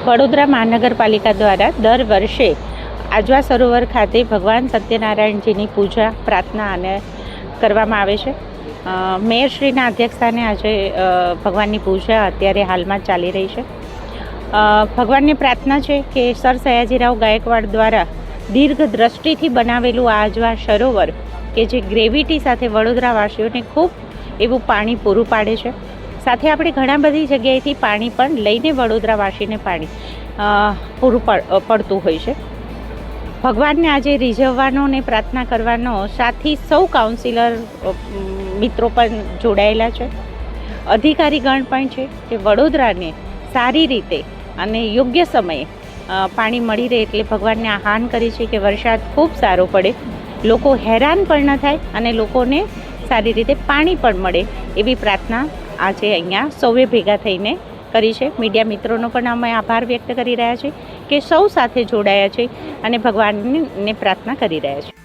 વડોદરા મહાનગરપાલિકા દ્વારા દર વર્ષે આજવા સરોવર ખાતે ભગવાન સત્યનારાયણજીની પૂજા પ્રાર્થના અને કરવામાં આવે છે. મેયરશ્રીના અધ્યક્ષસ્થાને આજે ભગવાનની પૂજા અત્યારે હાલમાં ચાલી રહી છે. ભગવાનની પ્રાર્થના છે કે સર સયાજીરાવ ગાયકવાડ દ્વારા દીર્ઘ દ્રષ્ટિથી બનાવેલું આ આજવા સરોવર કે જે ગ્રેવિટી સાથે વડોદરાવાસીઓને ખૂબ એવું પાણી પૂરું પાડે છે. સાથે આપણે ઘણા બધી જગ્યાએથી પાણી પણ લઈને વડોદરાવાસીને પાણી પૂરું પડતું હોય છે. ભગવાનને આજે રીઝવવાનો ને પ્રાર્થના કરવાનો સાથી સૌ કાઉન્સિલર મિત્રો પણ જોડાયેલા છે. અધિકારીગણ પણ છે કે વડોદરાને સારી રીતે અને યોગ્ય સમયે પાણી મળી રહે એટલે ભગવાનને આહ્વાન કરી છે કે વરસાદ ખૂબ સારો પડે, લોકો હેરાન પણ ન થાય અને લોકોને સારી રીતે પાણી પણ મળે એવી પ્રાર્થના આજે અહીંયા સૌએ ભેગા થઈને કરી છે. મીડિયા મિત્રોનો પણ અમે આભાર વ્યક્ત કરી રહ્યા છીએ કે સૌ સાથે જોડાયા છે અને ભગવાનને પ્રાર્થના કરી રહ્યા છે.